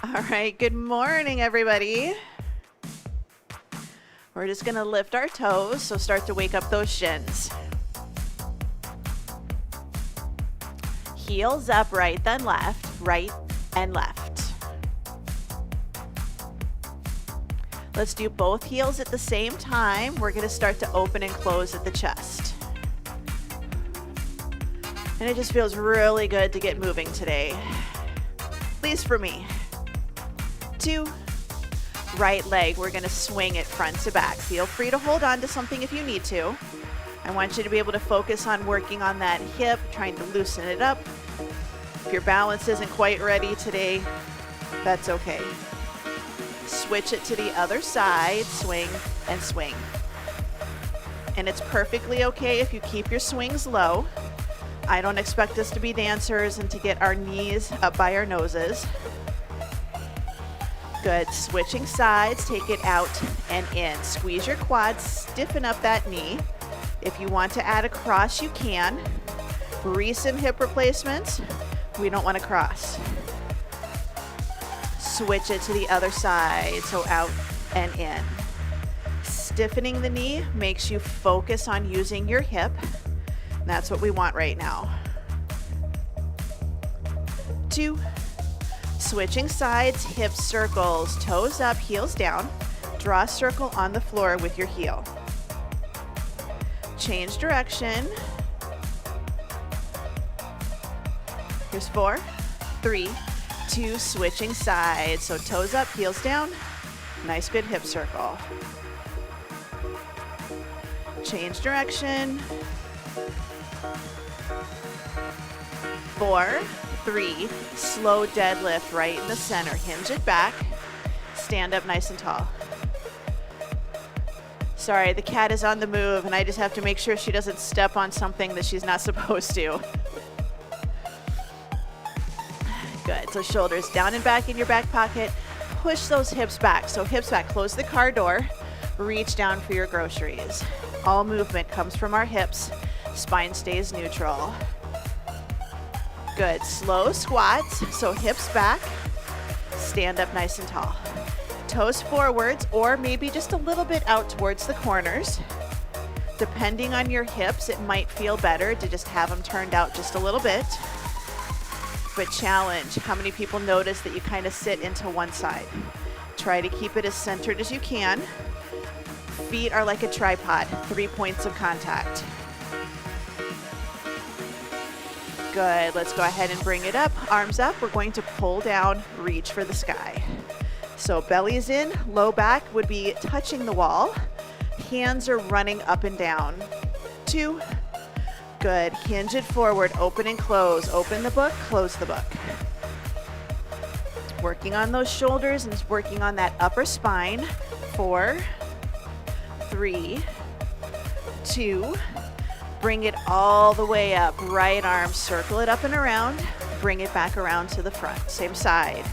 All right, good morning, everybody. We're just gonna lift our toes, so start to wake up those shins. Heels up, right then left, right and left. Let's do both heels at the same time. We're gonna start to open and close at the chest. And it just feels really good to get moving today, at least for me. 2, right leg, we're gonna swing it front to back. Feel free to hold on to something if you need to. I want you to be able to focus on working on that hip, trying to loosen it up. If your balance isn't quite ready today, that's okay. Switch it to the other side, swing and swing. And it's perfectly okay if you keep your swings low. I don't expect us to be dancers and to get our knees up by our noses. Good, switching sides, take it out and in. Squeeze your quads, stiffen up that knee. If you want to add a cross, you can. Recent hip replacements, we don't want to cross. Switch it to the other side, so out and in. Stiffening the knee makes you focus on using your hip. That's what we want right now. 2, switching sides, hip circles, toes up, heels down. Draw a circle on the floor with your heel. Change direction. Here's 4, 3, 2, switching sides. So toes up, heels down. Nice, good hip circle. Change direction. 4, 3, slow deadlift right in the center. Hinge it back. Stand up nice and tall. Sorry, the cat is on the move and I just have to make sure she doesn't step on something that she's not supposed to. Good, so shoulders down and back in your back pocket. Push those hips back. So hips back, close the car door. Reach down for your groceries. All movement comes from our hips. Spine stays neutral. Good, slow squats, so hips back, stand up nice and tall. Toes forwards or maybe just a little bit out towards the corners. Depending on your hips, it might feel better to just have them turned out just a little bit. But challenge, how many people notice that you kind of sit into one side? Try to keep it as centered as you can. Feet are like a tripod, 3 points of contact. Good, let's go ahead and bring it up. Arms up, we're going to pull down, reach for the sky. So belly's in, low back would be touching the wall. Hands are running up and down. 2, good, hinge it forward, open and close. Open the book, close the book. Working on those shoulders and working on that upper spine. 4, 3, 2, bring it all the way up. Right arm, circle it up and around. Bring it back around to the front. Same side.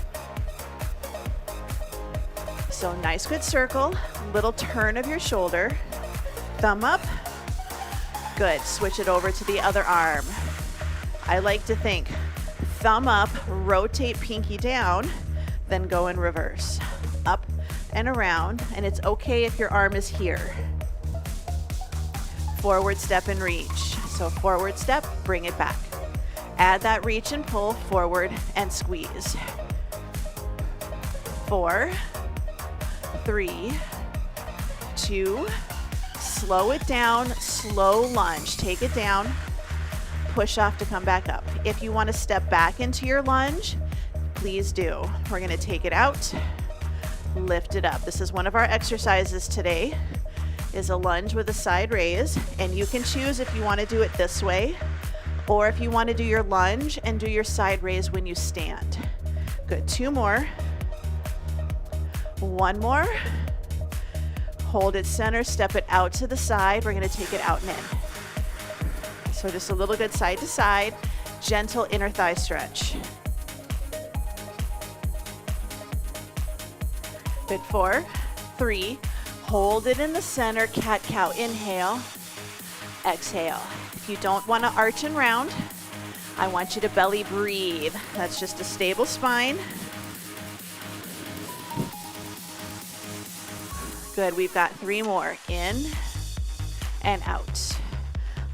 So nice, good circle. Little turn of your shoulder. Thumb up. Good. Switch it over to the other arm. I like to think thumb up, rotate pinky down, then go in reverse. Up and around. And it's okay if your arm is here. Forward step and reach. So forward step, bring it back. Add that reach and pull forward and squeeze. 4, 3, 2, slow it down, slow lunge. Take it down, push off to come back up. If you want to step back into your lunge, please do. We're going to take it out, lift it up. This is one of our exercises today. Is a lunge with a side raise, and you can choose if you want to do it this way or if you want to do your lunge and do your side raise when you stand. Good, 2 more. 1 more. Hold it center, step it out to the side. We're going to take it out and in. So just a little good side to side, gentle inner thigh stretch. Good, 4, 3, hold it in the center, cat-cow, inhale, exhale. If you don't want to arch and round, I want you to belly breathe. That's just a stable spine. Good, we've got 3 more. In and out.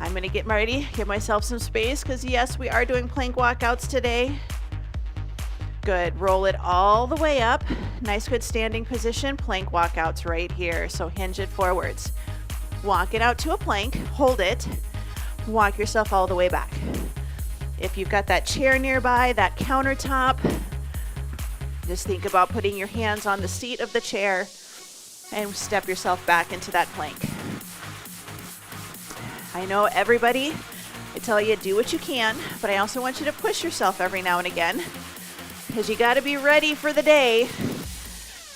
I'm gonna get ready, give myself some space, because yes, we are doing plank walkouts today. Good, roll it all the way up. Nice, good standing position. Plank walkouts right here. So hinge it forwards. Walk it out to a plank, hold it, walk yourself all the way back. If you've got that chair nearby, that countertop, just think about putting your hands on the seat of the chair and step yourself back into that plank. I know everybody, I tell you, do what you can, but I also want you to push yourself every now and again, because you got to be ready for the day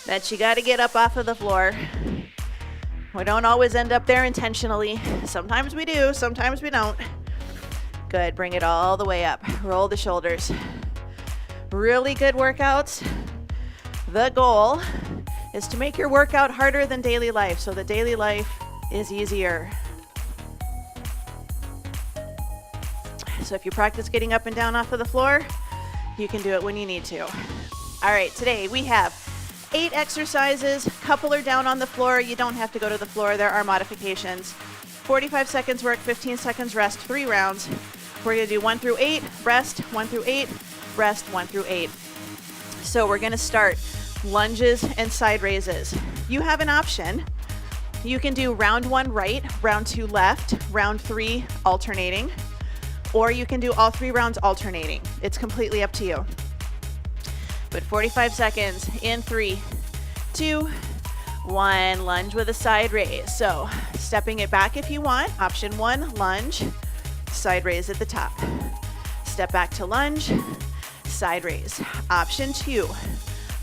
that you got to get up off of the floor. We don't always end up there intentionally. Sometimes we do, sometimes we don't. Good, bring it all the way up. Roll the shoulders. Really good workouts. The goal is to make your workout harder than daily life, so the daily life is easier. So if you practice getting up and down off of the floor, you can do it when you need to. All right, today we have 8 exercises. Couple are down on the floor. You don't have to go to the floor. There are modifications. 45 seconds work, 15 seconds rest, 3 rounds. We're going to do 1 through 8, rest, 1 through 8, rest, 1 through 8. So we're going to start lunges and side raises. You have an option. You can do round 1 right, round 2 left, round 3 alternating, or you can do all 3 rounds alternating. It's completely up to you. But 45 seconds in 3, 2, 1, lunge with a side raise. So stepping it back if you want. Option 1, lunge, side raise at the top. Step back to lunge, side raise. Option 2,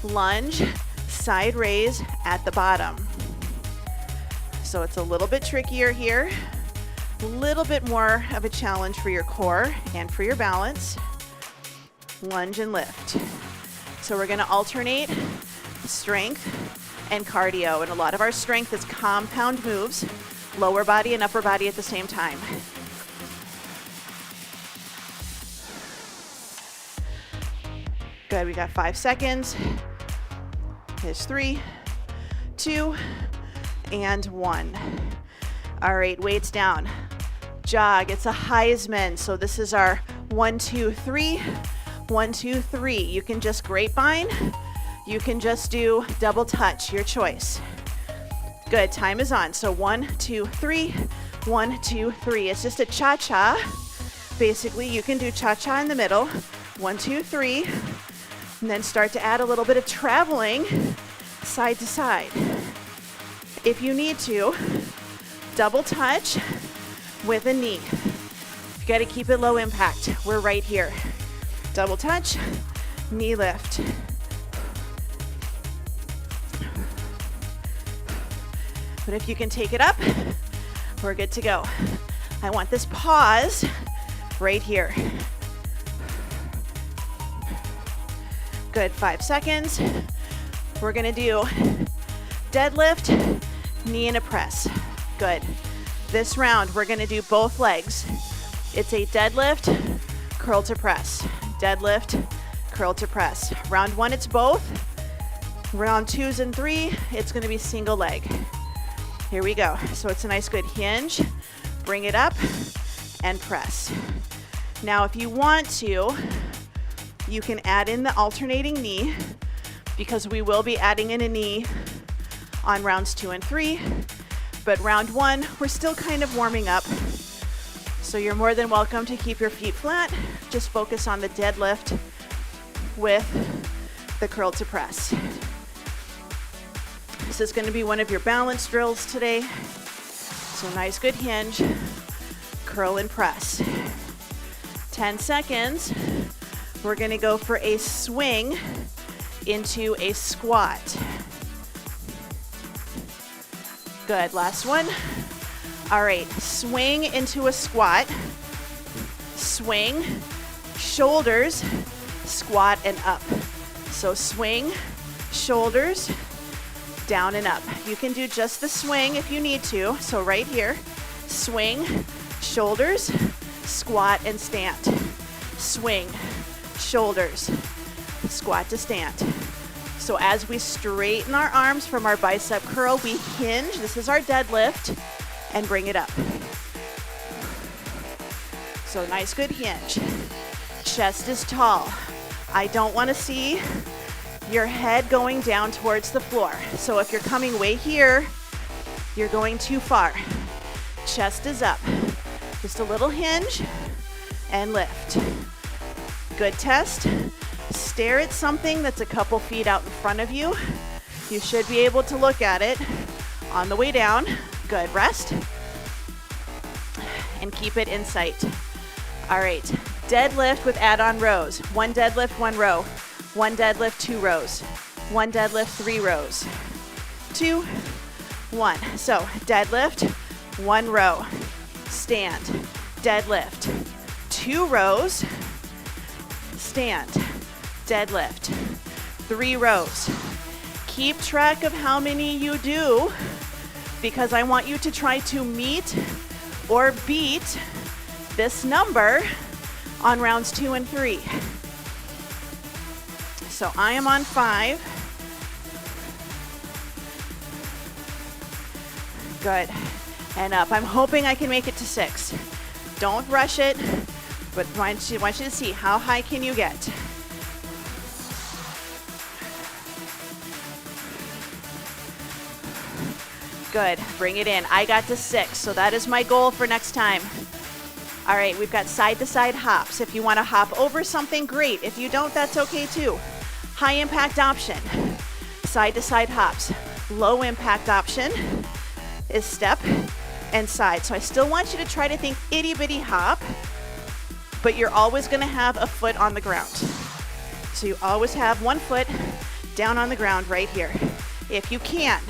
lunge, side raise at the bottom. So it's a little bit trickier here, a little bit more of a challenge for your core and for your balance. Lunge and lift. So we're going to alternate strength and cardio, and a lot of our strength is compound moves, lower body and upper body at the same time. Good, we got 5 seconds. Here's 3, 2, and 1. All right, weights down. Jog, it's a Heisman. So this is our 1, 2, 3, 1, 2, 3. You can just grapevine. You can just do double touch, your choice. Good, time is on. So 1, 2, 3, 1, 2, 3. It's just a cha-cha. Basically, you can do cha-cha in the middle. 1, 2, 3. And then start to add a little bit of traveling side to side. If you need to, double touch with a knee. You got to keep it low impact. We're right here. Double touch, knee lift. But if you can take it up, we're good to go. I want this pause right here. Good, 5 seconds. We're gonna do deadlift, knee and a press. Good. This round, we're gonna do both legs. It's a deadlift, curl to press. Deadlift, curl to press. Round 1, it's both. Round 2s and 3, it's gonna be single leg. Here we go. So it's a nice good hinge, bring it up, and press. Now, if you want to, you can add in the alternating knee, because we will be adding in a knee on rounds 2 and 3. But round 1, we're still kind of warming up. So you're more than welcome to keep your feet flat. Just focus on the deadlift with the curl to press. This is going to be one of your balance drills today. So nice good hinge, curl and press. 10 seconds. We're going to go for a swing into a squat. Good, last one. All right, swing into a squat. Swing, shoulders, squat and up. So swing, shoulders, down and up. You can do just the swing if you need to. So right here, swing, shoulders, squat and stand. Swing, shoulders, squat to stand. So as we straighten our arms from our bicep curl, we hinge. This is our deadlift, and bring it up. So nice, good hinge. Chest is tall. I don't want to see your head going down towards the floor. So if you're coming way here, you're going too far. Chest is up. Just a little hinge and lift. Good test. Stare at something that's a couple feet out in front of you. You should be able to look at it on the way down. Good, rest. And keep it in sight. All right, deadlift with add-on rows. One deadlift, one row. One deadlift, two rows. One deadlift, three rows. 2, 1. So deadlift, one row. Stand, deadlift, 2 rows. Stand, deadlift, 3 rows. Keep track of how many you do, because I want you to try to meet or beat this number on rounds 2 and 3. So I am on 5. Good. And up. I'm hoping I can make it to 6. Don't rush it, but I want you to see how high can you get. Good. Bring it in. I got to 6, so that is my goal for next time. All right, we've got side-to-side hops. If you want to hop over something, great. If you don't, that's okay too. High impact option, side-to-side hops. Low impact option is step and side. So I still want you to try to think itty-bitty hop, but you're always going to have a foot on the ground. So you always have one foot down on the ground right here. If you can,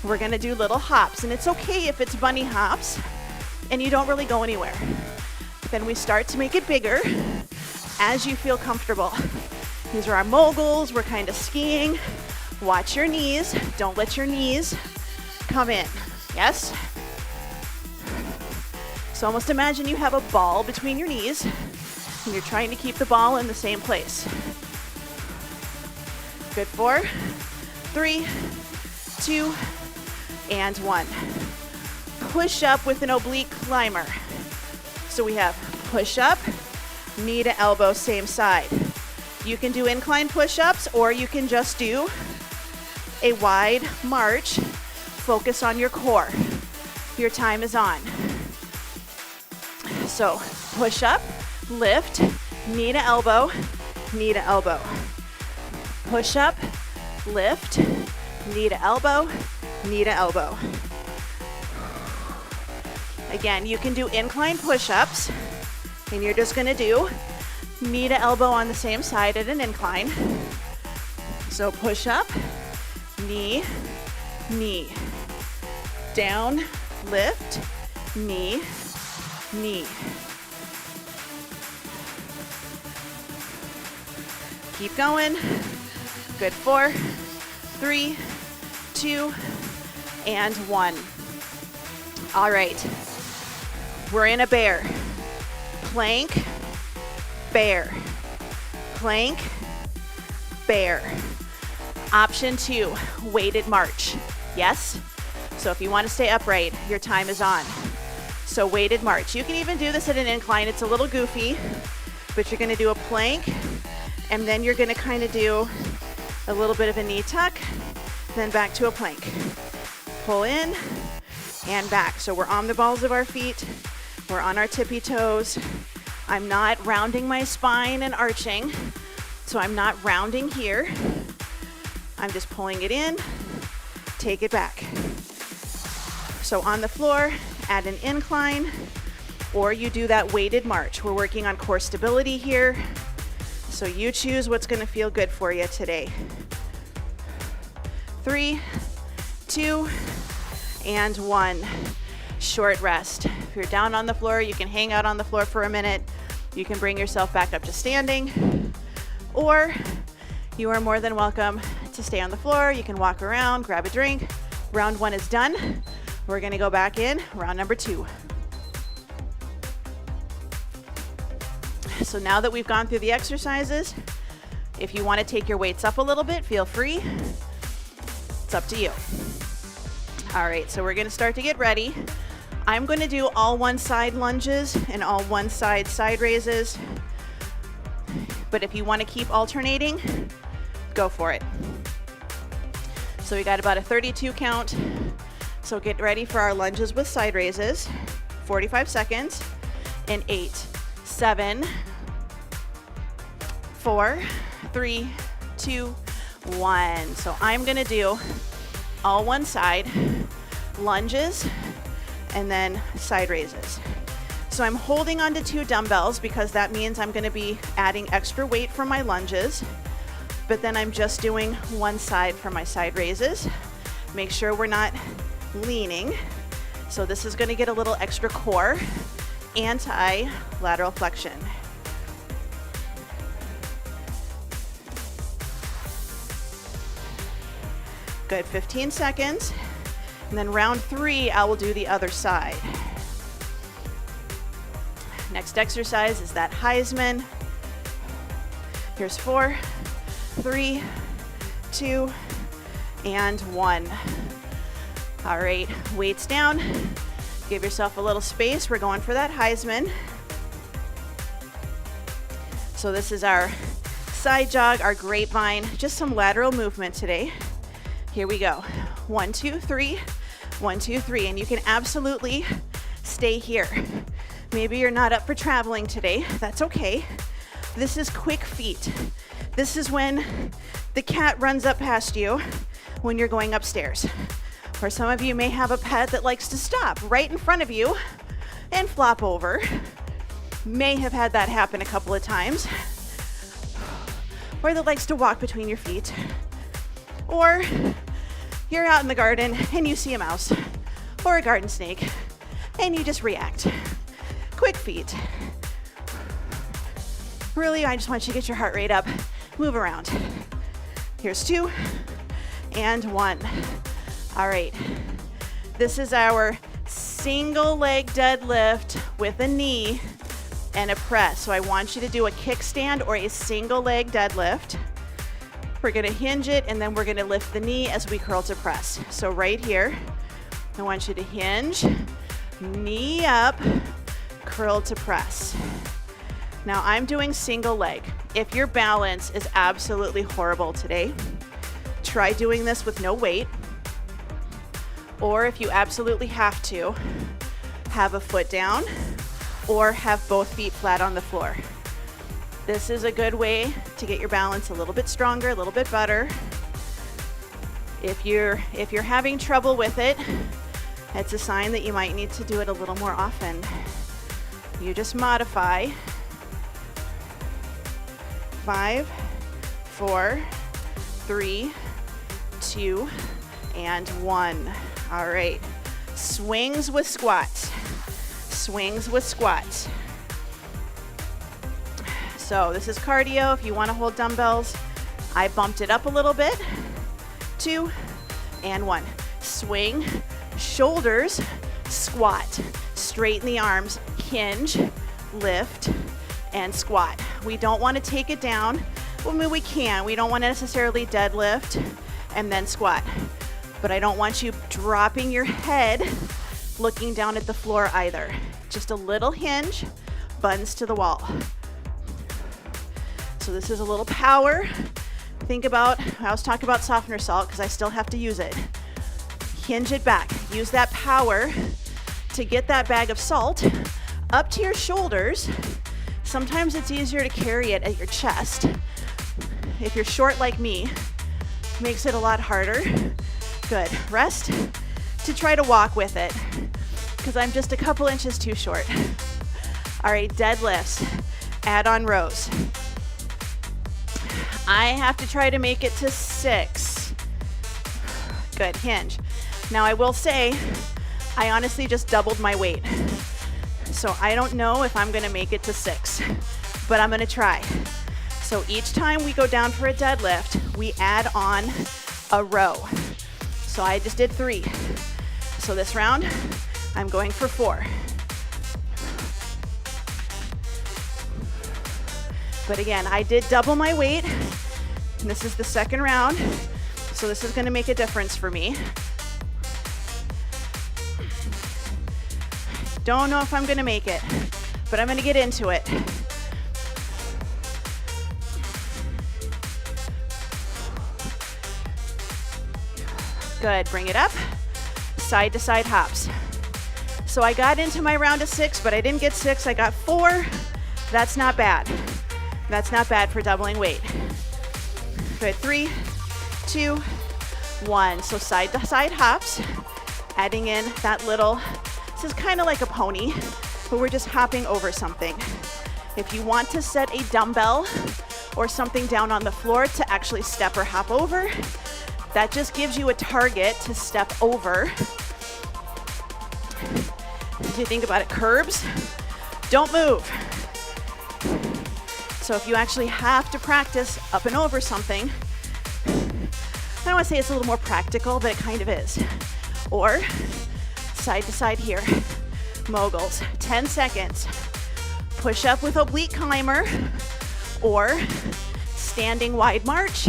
we're going to do little hops, and it's okay if it's bunny hops and you don't really go anywhere. Then we start to make it bigger as you feel comfortable. These are our moguls. We're kind of skiing. Watch your knees. Don't let your knees come in. Yes? So almost imagine you have a ball between your knees and you're trying to keep the ball in the same place. Good. 4, 3, 2, and 1. Push up with an oblique climber. So we have push up, knee to elbow, same side. You can do incline push-ups, or you can just do a wide march. Focus on your core. Your time is on. So push up, lift, knee to elbow, knee to elbow. Push up, lift, knee to elbow, knee to elbow. Again, you can do incline push-ups, and you're just gonna do knee to elbow on the same side at an incline. So push up, knee, knee. Down, lift, knee, knee. Keep going. Good. 4, 3, 2, and 1. All right. We're in a bear. Plank, bear. Plank, bear. Option 2, weighted march. Yes? So if you want to stay upright, your time is on. So weighted march. You can even do this at an incline. It's a little goofy, but you're going to do a plank, and then you're going to kind of do a little bit of a knee tuck, then back to a plank. Pull in and back. So we're on the balls of our feet. We're on our tippy toes. I'm not rounding my spine and arching, so I'm not rounding here. I'm just pulling it in, take it back. So on the floor, at an incline, or you do that weighted march. We're working on core stability here, so you choose what's going to feel good for you today. 3, 2, and 1. Short rest. If you're down on the floor, you can hang out on the floor for a minute. You can bring yourself back up to standing, or you are more than welcome to stay on the floor. You can walk around, grab a drink. Round 1 is done. We're going to go back in round number 2. So now that we've gone through the exercises, If you want to take your weights up a little bit, feel free. It's up to you. All right, so we're going to start to get ready. I'm going to do all one side lunges and all one side raises. But if you want to keep alternating, go for it. So we got about a 32 count. So get ready for our lunges with side raises. 45 seconds. In 8, 7, 4, 3, 2, 1. So I'm going to do all one side, lunges, and then side raises. So I'm holding onto 2 dumbbells because that means I'm going to be adding extra weight for my lunges, but then I'm just doing one side for my side raises. Make sure we're not leaning. So this is going to get a little extra core, anti-lateral flexion. Good, 15 seconds. And then round 3, I will do the other side. Next exercise is that Heisman. Here's 4, 3, 2, and 1. All right, weights down. Give yourself a little space. We're going for that Heisman. So this is our side jog, our grapevine, just some lateral movement today. Here we go. 1, 2, 3. 1, 2, 3, and you can absolutely stay here. Maybe you're not up for traveling today. That's okay. This is quick feet. This is when the cat runs up past you when you're going upstairs. Or some of you may have a pet that likes to stop right in front of you and flop over. May have had that happen a couple of times. Or that likes to walk between your feet. Or you're out in the garden and you see a mouse or a garden snake and you just react. Quick feet. Really, I just want you to get your heart rate up. Move around. Here's 2 and 1. All right. This is our single leg deadlift with a knee and a press. So I want you to do a kickstand or a single leg deadlift. We're going to hinge it, and then we're going to lift the knee as we curl to press. So right here, I want you to hinge, knee up, curl to press. Now I'm doing single leg. If your balance is absolutely horrible today, try doing this with no weight. Or if you absolutely have to, have a foot down or have both feet flat on the floor. This is a good way to get your balance a little bit stronger, a little bit better. If you're having trouble with it, it's a sign that you might need to do it a little more often. You just modify. 5, 4, 3, 2, and 1. All right. Swings with squats. Swings with squats. So this is cardio. If you want to hold dumbbells, I bumped it up a little bit. 2 and 1. Swing, shoulders, squat. Straighten the arms, hinge, lift, and squat. We don't want to take it down. Well, I mean, we can. We don't want to necessarily deadlift and then squat. But I don't want you dropping your head looking down at the floor either. Just a little hinge, buns to the wall. So this is a little power. Think about, I was talking about softener salt because I still have to use it. Hinge it back. Use that power to get that bag of salt up to your shoulders. Sometimes it's easier to carry it at your chest. If you're short like me, it makes it a lot harder. Good. Rest to try to walk with it because I'm just a couple inches too short. All right, deadlifts. Add on rows. I have to try to make it to 6. Good, hinge. Now I will say, I honestly just doubled my weight. So I don't know if I'm gonna make it to 6, but I'm gonna try. So each time we go down for a deadlift, we add on a row. So I just did 3. So this round, I'm going for 4. But again, I did double my weight And this is the second round, so this is gonna make a difference for me. Don't know if I'm gonna make it, but I'm gonna get into it. Good, bring it up. Side to side hops. So I got into my round of 6, but I didn't get 6, I got 4. That's not bad. That's not bad for doubling weight. Good, 3, 2, 1. So side to side hops, adding in that little, this is kind of like a pony, but we're just hopping over something. If you want to set a dumbbell or something down on the floor to actually step or hop over, that just gives you a target to step over. If you think about it, curbs, don't move. So if you actually have to practice up and over something, I don't want to say it's a little more practical, but it kind of is. Or side to side here, moguls, 10 seconds. Push up with oblique climber or standing wide march.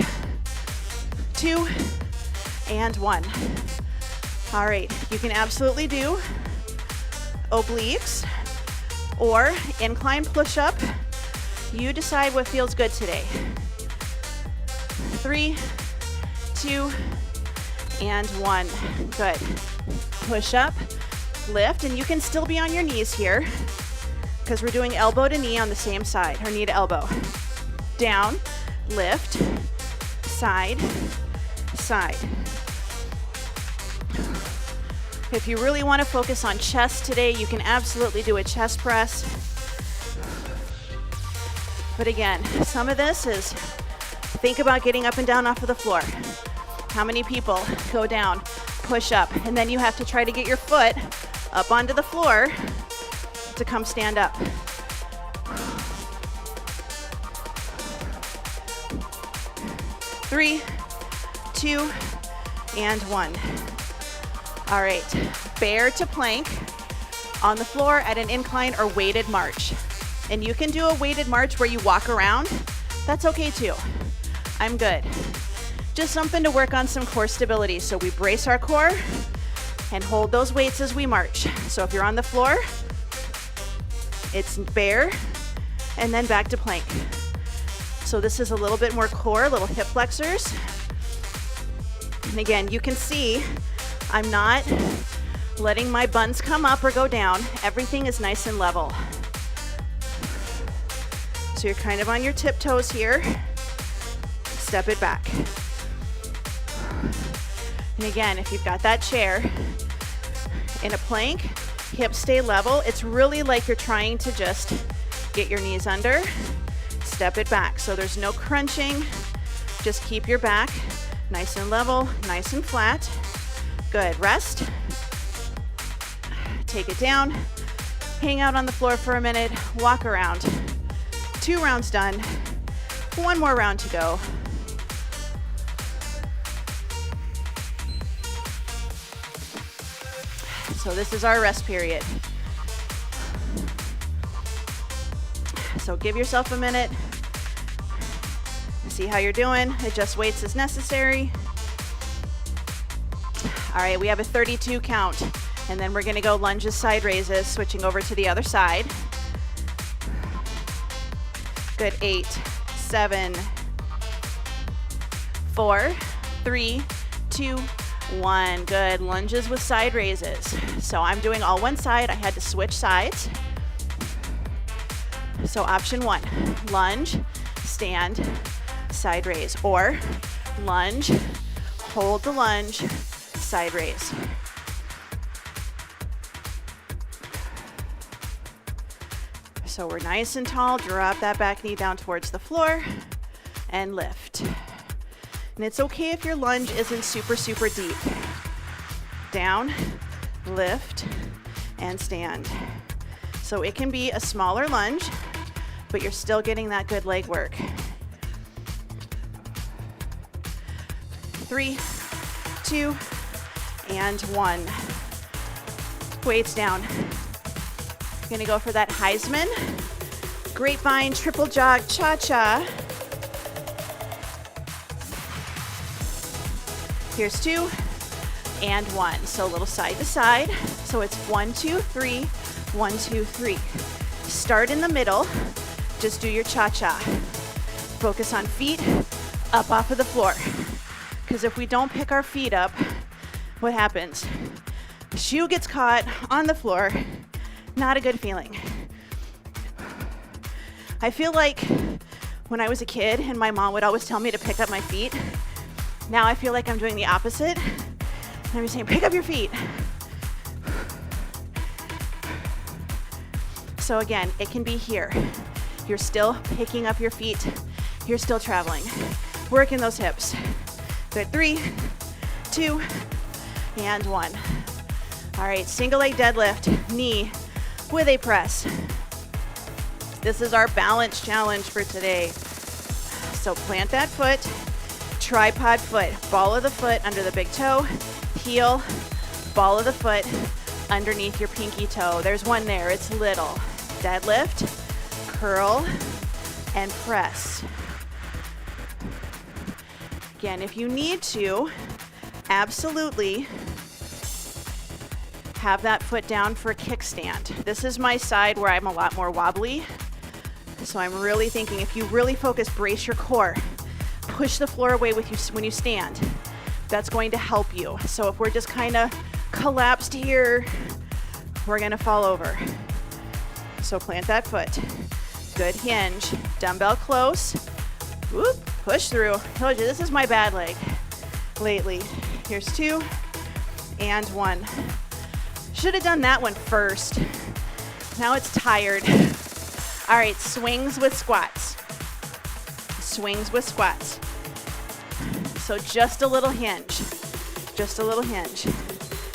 2 and 1. All right, you can absolutely do obliques or incline push-up. You decide what feels good today. 3, 2, and 1. Good. Push up, lift, and you can still be on your knees here because we're doing elbow to knee on the same side, or knee to elbow. Down, lift, side, side. If you really want to focus on chest today, you can absolutely do a chest press. But again, some of this is, think about getting up and down off of the floor. How many people go down, push up, and then you have to try to get your foot up onto the floor to come stand up. Three, 2, and 1. All right, bear to plank on the floor at an incline or weighted march. And you can do a weighted march where you walk around. That's okay too. I'm good. Just something to work on some core stability. So we brace our core and hold those weights as we march. So if you're on the floor, it's bear and then back to plank. So this is a little bit more core, little hip flexors. And again, you can see I'm not letting my buns come up or go down. Everything is nice and level. So you're kind of on your tiptoes here. Step it back. And again, if you've got that chair in a plank, hips stay level. It's really like you're trying to just get your knees under, step it back. So there's no crunching. Just keep your back nice and level, nice and flat. Good, rest. Take it down. Hang out on the floor for a minute, walk around. 2 rounds done. 1 more round to go. So this is our rest period. So give yourself a minute. See how you're doing. Adjust weights as necessary. All right, we have a 32 count, and then we're gonna go lunges, side raises, switching over to the other side. Good, 8, 7, 4, 3, 2, 1. Good, lunges with side raises. So I'm doing all one side. I had to switch sides. So option 1, lunge, stand, side raise, or lunge, hold the lunge, side raise. So we're nice and tall, drop that back knee down towards the floor and lift. And it's okay if your lunge isn't super, super deep. Down, lift, and stand. So it can be a smaller lunge, but you're still getting that good leg work. 3, 2, and 1. Weights down. Gonna go for that Heisman, grapevine, triple jog, cha-cha. Here's 2 and 1. So a little side to side. So it's 1, 2, 3, 1, 2, 3. Start in the middle. Just do your cha-cha. Focus on feet up off of the floor. Because if we don't pick our feet up, what happens? The shoe gets caught on the floor. Not a good feeling. I feel like when I was a kid and my mom would always tell me to pick up my feet, now I feel like I'm doing the opposite. I'm saying, pick up your feet. So again, it can be here. You're still picking up your feet. You're still traveling. Working those hips. Good, 3, 2, and 1. All right, single leg deadlift, knee with a press. This is our balance challenge for today. So plant that foot, tripod foot, ball of the foot under the big toe, heel, ball of the foot underneath your pinky toe. There's one there, it's little. Deadlift, curl, and press. Again, if you need to, absolutely have that foot down for a kickstand. This is my side where I'm a lot more wobbly. So I'm really thinking if you really focus, brace your core, push the floor away with you when you stand. That's going to help you. So if we're just kind of collapsed here, we're going to fall over. So plant that foot. Good hinge. Dumbbell close. Whoop, push through. Told you, this is my bad leg lately. Here's 2 and 1. Should have done that one first. Now it's tired. All right, swings with squats. Swings with squats. So just a little hinge. Just a little hinge.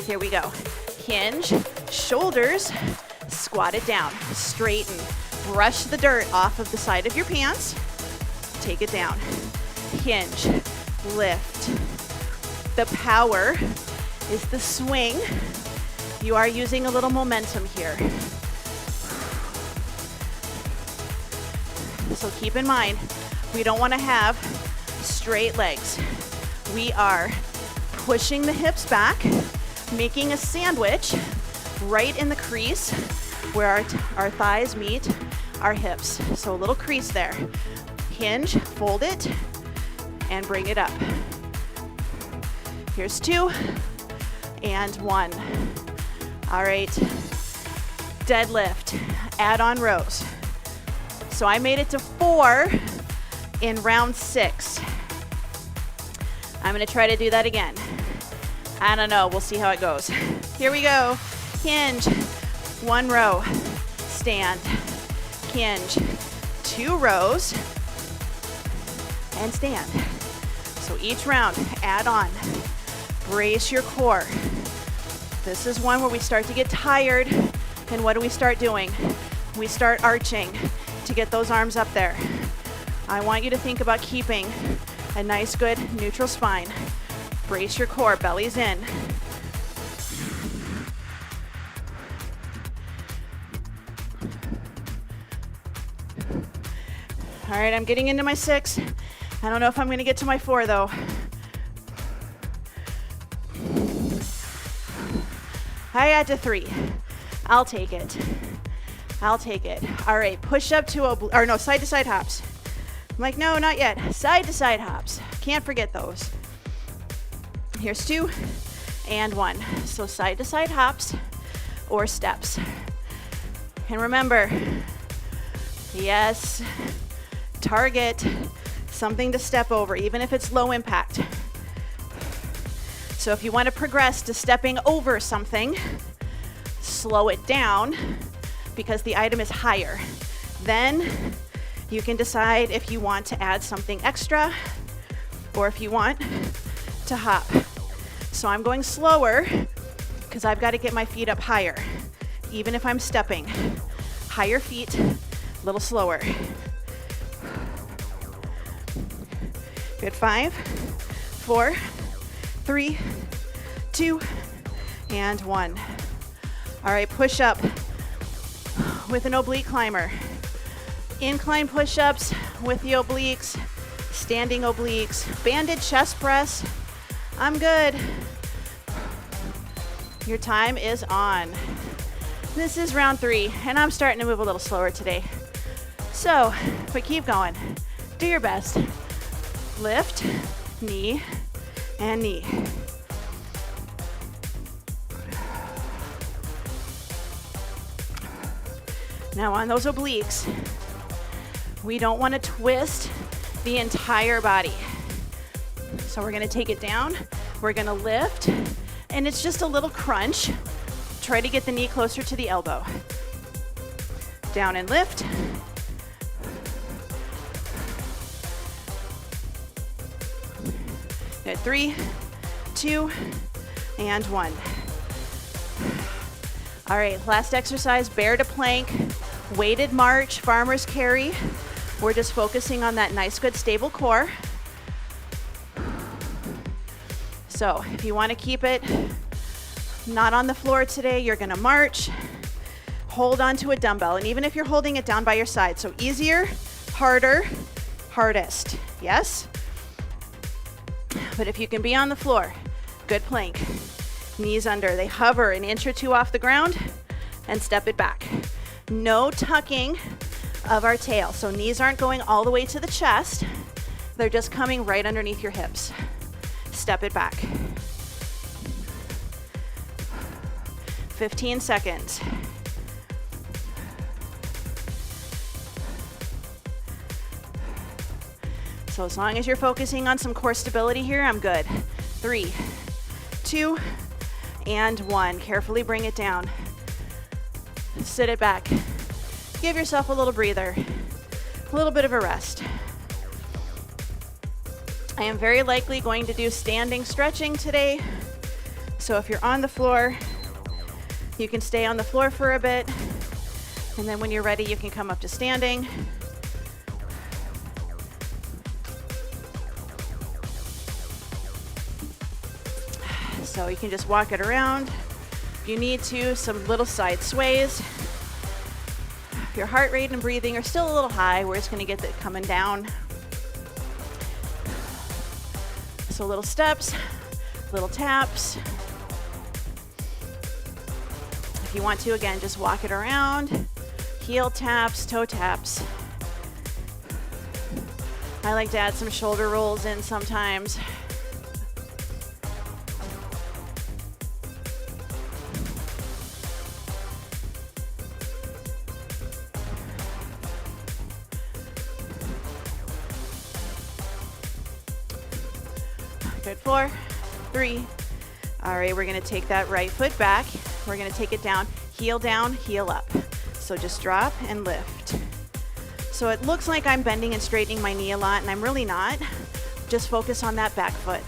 Here we go. Hinge, shoulders, squat it down. Straighten. Brush the dirt off of the side of your pants. Take it down. Hinge, lift. The power is the swing. You are using a little momentum here. So keep in mind, we don't want to have straight legs. We are pushing the hips back, making a sandwich right in the crease where our thighs meet our hips. So a little crease there. Hinge, fold it, and bring it up. Here's 2 and 1. All right, deadlift, add on rows. So I made it to 4 in round 6. I'm gonna try to do that again. I don't know, we'll see how it goes. Here we go. Hinge, 1 row, stand, hinge, 2 rows, and stand. So each round, add on, brace your core. This is one where we start to get tired, and what do we start doing? We start arching to get those arms up there. I want you to think about keeping a nice, good, neutral spine. Brace your core, belly's in. All right, I'm getting into my 6. I don't know if I'm gonna get to my 4 though. I got to 3. I'll take it. I'll take it. All right, push up to side to side hops. I'm like, no, not yet. Side to side hops. Can't forget those. Here's 2 and 1. So side to side hops or steps. And remember, yes, target something to step over, even if it's low impact. So if you want to progress to stepping over something, slow it down because the item is higher. Then you can decide if you want to add something extra or if you want to hop. So I'm going slower because I've got to get my feet up higher. Even if I'm stepping, higher feet, a little slower. Good, 5, 4, 3, 2, and 1. All right, push up with an oblique climber. Incline push-ups with the obliques, standing obliques, banded chest press. I'm good. Your time is on. This is round 3, and I'm starting to move a little slower today. So, but keep going. Do your best. Lift, knee, and knee. Now on those obliques, we don't want to twist the entire body. So we're going to take it down, we're going to lift, and it's just a little crunch. Try to get the knee closer to the elbow. Down and lift. Good, 3, 2, and 1. All right, last exercise, bear to plank, weighted march, farmer's carry. We're just focusing on that nice, good, stable core. So if you want to keep it not on the floor today, you're going to march, hold on to a dumbbell, and even if you're holding it down by your side, so easier, harder, hardest, yes? But if you can be on the floor, good plank, knees under, they hover an inch or 2 off the ground, and step it back. No tucking of our tail, so knees aren't going all the way to the chest, they're just coming right underneath your hips. Step it back. 15 seconds. So as long as you're focusing on some core stability here, I'm good. 3, 2, and 1. Carefully bring it down. Sit it back. Give yourself a little breather, a little bit of a rest. I am very likely going to do standing stretching today. So if you're on the floor, you can stay on the floor for a bit. And then when you're ready, you can come up to standing. So you can just walk it around. If you need to, some little side sways. If your heart rate and breathing are still a little high, we're just going to get it coming down. So little steps, little taps. If you want to, again, just walk it around. Heel taps, toe taps. I like to add some shoulder rolls in sometimes. Good, 4, 3. All right, we're gonna take that right foot back. We're gonna take it down, heel up. So just drop and lift. So it looks like I'm bending and straightening my knee a lot, and I'm really not. Just focus on that back foot.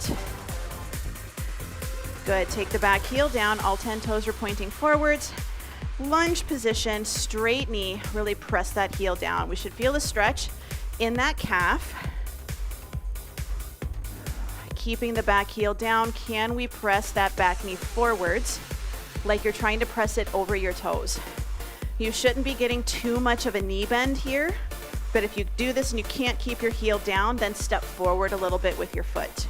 Good, take the back heel down, all 10 toes are pointing forwards. Lunge position, straight knee, really press that heel down. We should feel a stretch in that calf. Keeping the back heel down, can we press that back knee forwards like you're trying to press it over your toes? You shouldn't be getting too much of a knee bend here, but if you do this and you can't keep your heel down, then step forward a little bit with your foot.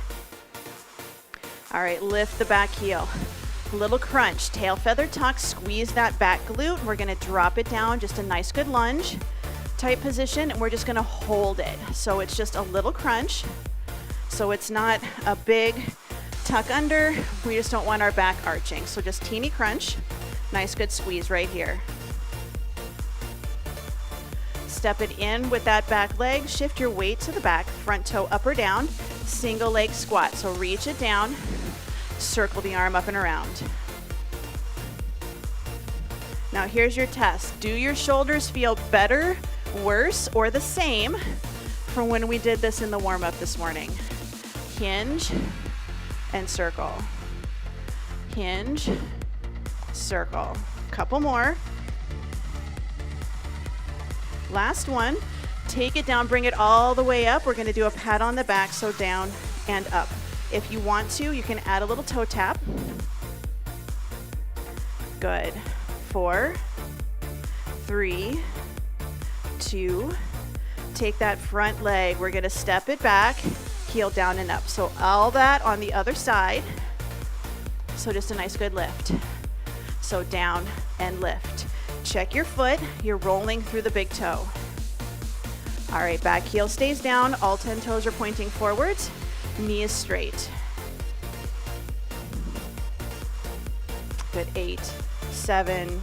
All right, lift the back heel. Little crunch, tail feather tuck, squeeze that back glute. We're gonna drop it down, just a nice good lunge, tight position, and we're just gonna hold it. So it's just a little crunch. So it's not a big tuck under. We just don't want our back arching. So just teeny crunch, nice good squeeze right here. Step it in with that back leg, shift your weight to the back, front toe up or down, single leg squat. So reach it down, circle the arm up and around. Now here's your test. Do your shoulders feel better, worse, or the same from when we did this in the warm-up this morning? Hinge and circle. Hinge, circle. Couple more. Last one. Take it down, bring it all the way up. We're gonna do a pat on the back, so down and up. If you want to, you can add a little toe tap. Good. 4, 3, 2. Take that front leg. We're gonna step it back, heel down and up. So all that on the other side. So just a nice good lift. So down and lift. Check your foot. You're rolling through the big toe. All right, back heel stays down. All 10 toes are pointing forwards. Knee is straight. Good. 8, 7,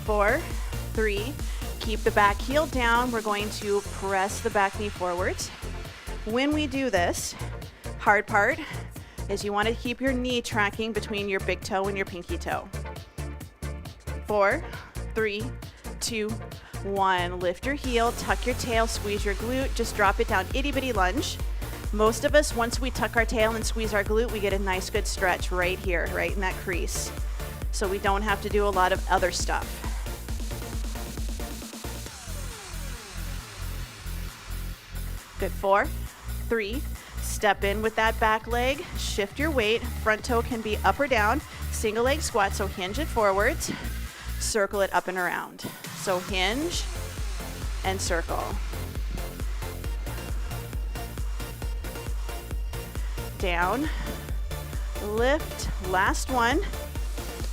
4, 3. Keep the back heel down. We're going to press the back knee forwards. When we do this, hard part is you want to keep your knee tracking between your big toe and your pinky toe. 4, 3, 2, 1. Lift your heel, tuck your tail, squeeze your glute, just drop it down, itty bitty lunge. Most of us, once we tuck our tail and squeeze our glute, we get a nice good stretch right here, right in that crease. So we don't have to do a lot of other stuff. Good. 4, 3, step in with that back leg, shift your weight, front toe can be up or down, single leg squat, so hinge it forwards, circle it up and around. So hinge and circle. Down, lift, last one,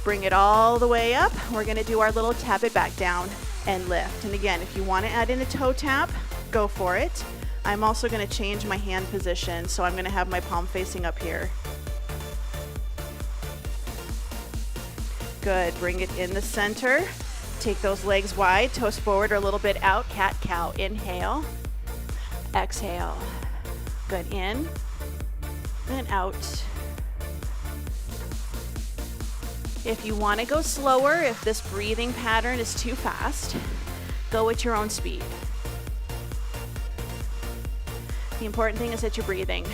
bring it all the way up. We're gonna do our little tap it back down and lift. And again, if you wanna add in a toe tap, go for it. I'm also gonna change my hand position, so I'm gonna have my palm facing up here. Good, bring it in the center. Take those legs wide, toes forward or a little bit out, cat-cow. Inhale, exhale. Good, in and out. If you wanna go slower, if this breathing pattern is too fast, go at your own speed. The important thing is that you're breathing.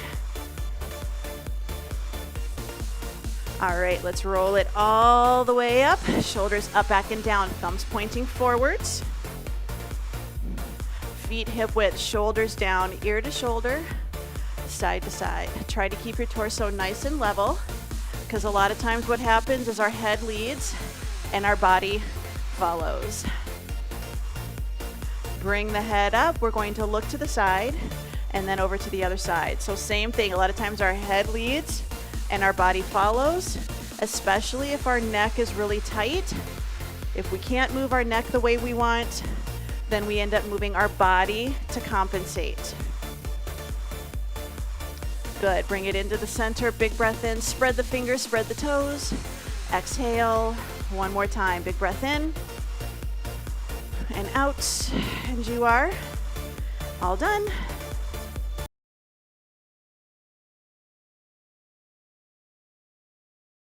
All right, let's roll it all the way up. Shoulders up, back, and down. Thumbs pointing forwards. Feet hip width, shoulders down, ear to shoulder, side to side. Try to keep your torso nice and level, because a lot of times what happens is our head leads and our body follows. Bring the head up. We're going to look to the side and then over to the other side. So same thing, a lot of times our head leads and our body follows, especially if our neck is really tight. If we can't move our neck the way we want, then we end up moving our body to compensate. Good, bring it into the center, big breath in, spread the fingers, spread the toes. Exhale, one more time, big breath in and out, and you are all done.